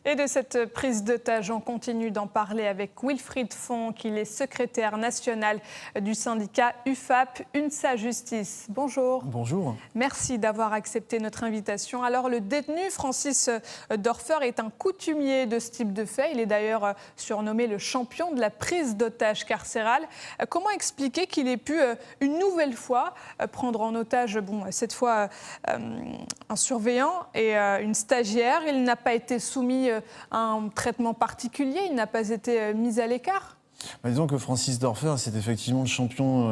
Et de cette prise d'otage, on continue d'en parler avec Wilfried Fonck. Il est secrétaire national du syndicat UFAP, UNSA Justice. Bonjour. Bonjour. Merci d'avoir accepté notre invitation. Alors, le détenu Francis Dorfer est un coutumier de ce type de fait. Il est d'ailleurs surnommé le champion de la prise d'otage carcérale. Comment expliquer qu'il ait pu une nouvelle fois prendre en otage, cette fois un surveillant et une stagiaire? Il n'a pas été soumis à un traitement particulier, il n'a pas été mis à l'écart? Disons que Francis Dorfer, c'est effectivement le champion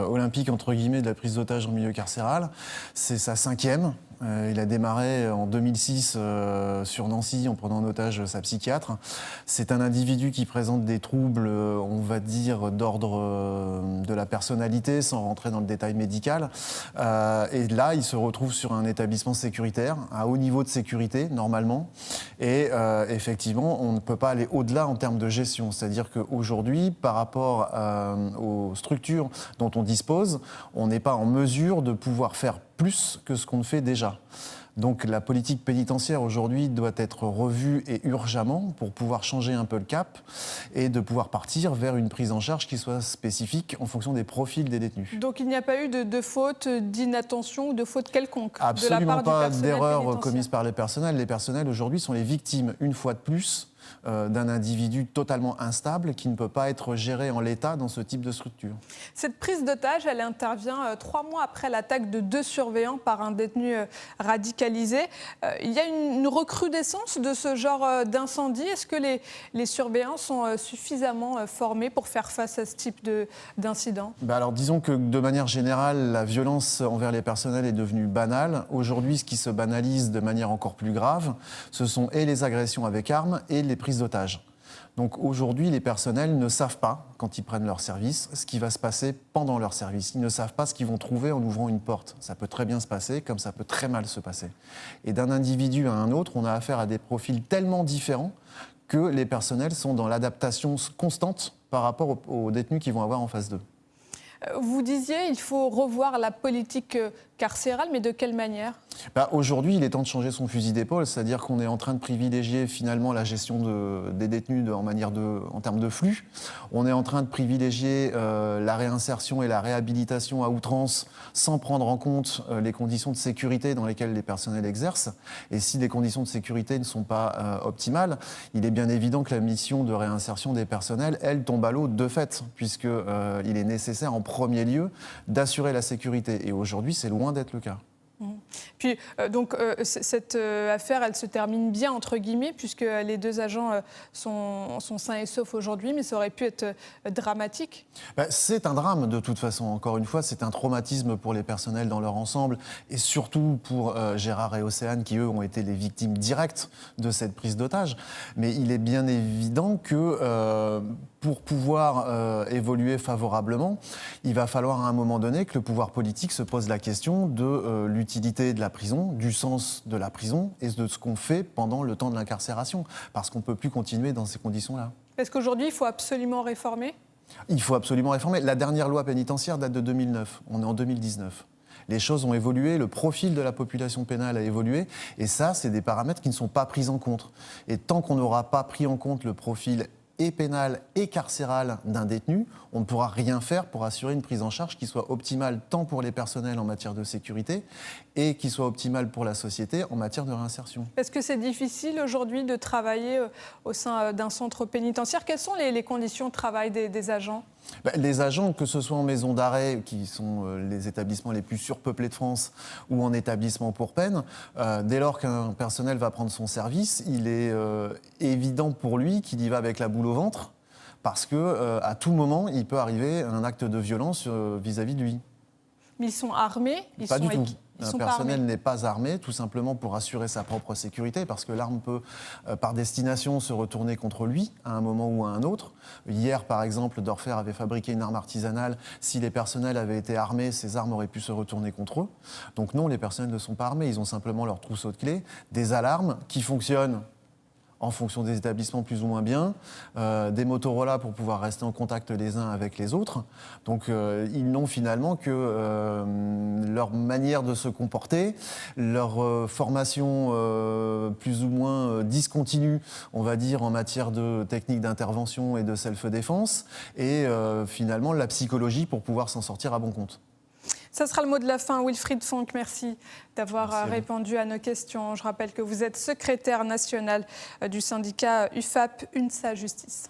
olympique entre guillemets de la prise d'otage en milieu carcéral. C'est sa 5e. Il a démarré en 2006 sur Nancy en prenant en otage sa psychiatre. C'est un individu qui présente des troubles, on va dire, d'ordre de la personnalité, sans rentrer dans le détail médical. Et là, il se retrouve sur un établissement sécuritaire, à haut niveau de sécurité, normalement. Et effectivement, on ne peut pas aller au-delà en termes de gestion. C'est-à-dire qu'aujourd'hui, par rapport aux structures dont on dispose, on n'est pas en mesure de pouvoir faire plus que ce qu'on fait déjà. Donc la politique pénitentiaire aujourd'hui doit être revue et urgemment pour pouvoir changer un peu le cap et de pouvoir partir vers une prise en charge qui soit spécifique en fonction des profils des détenus. Donc il n'y a pas eu de faute, d'inattention ou de faute quelconque? Absolument pas d'erreur commise par les personnels. Les personnels aujourd'hui sont les victimes, une fois de plus, d'un individu totalement instable qui ne peut pas être géré en l'état dans ce type de structure. Cette prise d'otage, elle intervient 3 mois après l'attaque de 2 surveillants par un détenu radicalisé. Il y a une recrudescence de ce genre d'incendie. Est-ce que les surveillants sont suffisamment formés pour faire face à ce type d'incident? Alors disons que de manière générale, la violence envers les personnels est devenue banale. Aujourd'hui, ce qui se banalise de manière encore plus grave, ce sont et les agressions avec armes et les prises d'otages. Donc aujourd'hui, les personnels ne savent pas, quand ils prennent leur service, ce qui va se passer pendant leur service. Ils ne savent pas ce qu'ils vont trouver en ouvrant une porte. Ça peut très bien se passer, comme ça peut très mal se passer. Et d'un individu à un autre, on a affaire à des profils tellement différents que les personnels sont dans l'adaptation constante par rapport aux détenus qu'ils vont avoir en face d'eux. Vous disiez qu'il faut revoir la politique carcérale, mais de quelle manière? Aujourd'hui, il est temps de changer son fusil d'épaule, c'est-à-dire qu'on est en train de privilégier finalement la gestion des détenus en termes de flux. On est en train de privilégier la réinsertion et la réhabilitation à outrance sans prendre en compte les conditions de sécurité dans lesquelles les personnels exercent. Et si les conditions de sécurité ne sont pas optimales, il est bien évident que la mission de réinsertion des personnels, elle, tombe à l'eau de fait, puisqu'il est nécessaire en premier lieu d'assurer la sécurité. Et aujourd'hui, c'est loin d'être le cas. Puis, cette affaire, elle se termine bien, entre guillemets, puisque les 2 agents sont sains et saufs aujourd'hui, mais ça aurait pu être dramatique. C'est un drame, de toute façon. Encore une fois, c'est un traumatisme pour les personnels dans leur ensemble, et surtout pour Gérard et Océane, qui, eux, ont été les victimes directes de cette prise d'otage. Mais il est bien évident que pour pouvoir évoluer favorablement, il va falloir à un moment donné que le pouvoir politique se pose la question de l'utilité de la prison, du sens de la prison et de ce qu'on fait pendant le temps de l'incarcération. Parce qu'on ne peut plus continuer dans ces conditions-là. Est-ce qu'aujourd'hui, il faut absolument réformer? Il faut absolument réformer. La dernière loi pénitentiaire date de 2009. On est en 2019. Les choses ont évolué, le profil de la population pénale a évolué, et ça, c'est des paramètres qui ne sont pas pris en compte. Et tant qu'on n'aura pas pris en compte le profil et pénal et carcéral d'un détenu, on ne pourra rien faire pour assurer une prise en charge qui soit optimale tant pour les personnels en matière de sécurité et qui soit optimale pour la société en matière de réinsertion. Est-ce que c'est difficile aujourd'hui de travailler au sein d'un centre pénitentiaire? Quelles sont les conditions de travail des agents? Les agents, que ce soit en maison d'arrêt, qui sont les établissements les plus surpeuplés de France, ou en établissement pour peine, dès lors qu'un personnel va prendre son service, il est évident pour lui qu'il y va avec la boule au ventre, parce qu'à tout moment, il peut arriver un acte de violence vis-à-vis de lui. Mais ils sont armés? Pas du tout. Un personnel n'est pas armé, tout simplement pour assurer sa propre sécurité, parce que l'arme peut, par destination, se retourner contre lui à un moment ou à un autre. Hier, par exemple, Dorfer avait fabriqué une arme artisanale. Si les personnels avaient été armés, ces armes auraient pu se retourner contre eux. Donc non, les personnels ne sont pas armés. Ils ont simplement leur trousseau de clés, des alarmes qui fonctionnent en fonction des établissements plus ou moins bien, des Motorola pour pouvoir rester en contact les uns avec les autres. Donc ils n'ont finalement que leur manière de se comporter, leur formation plus ou moins discontinue, on va dire, en matière de techniques d'intervention et de self-défense, et finalement la psychologie pour pouvoir s'en sortir à bon compte. Ça sera le mot de la fin. Wilfried Fonck, merci d'avoir répondu à nos questions. Je rappelle que vous êtes secrétaire national du syndicat UFAP UNSA Justice.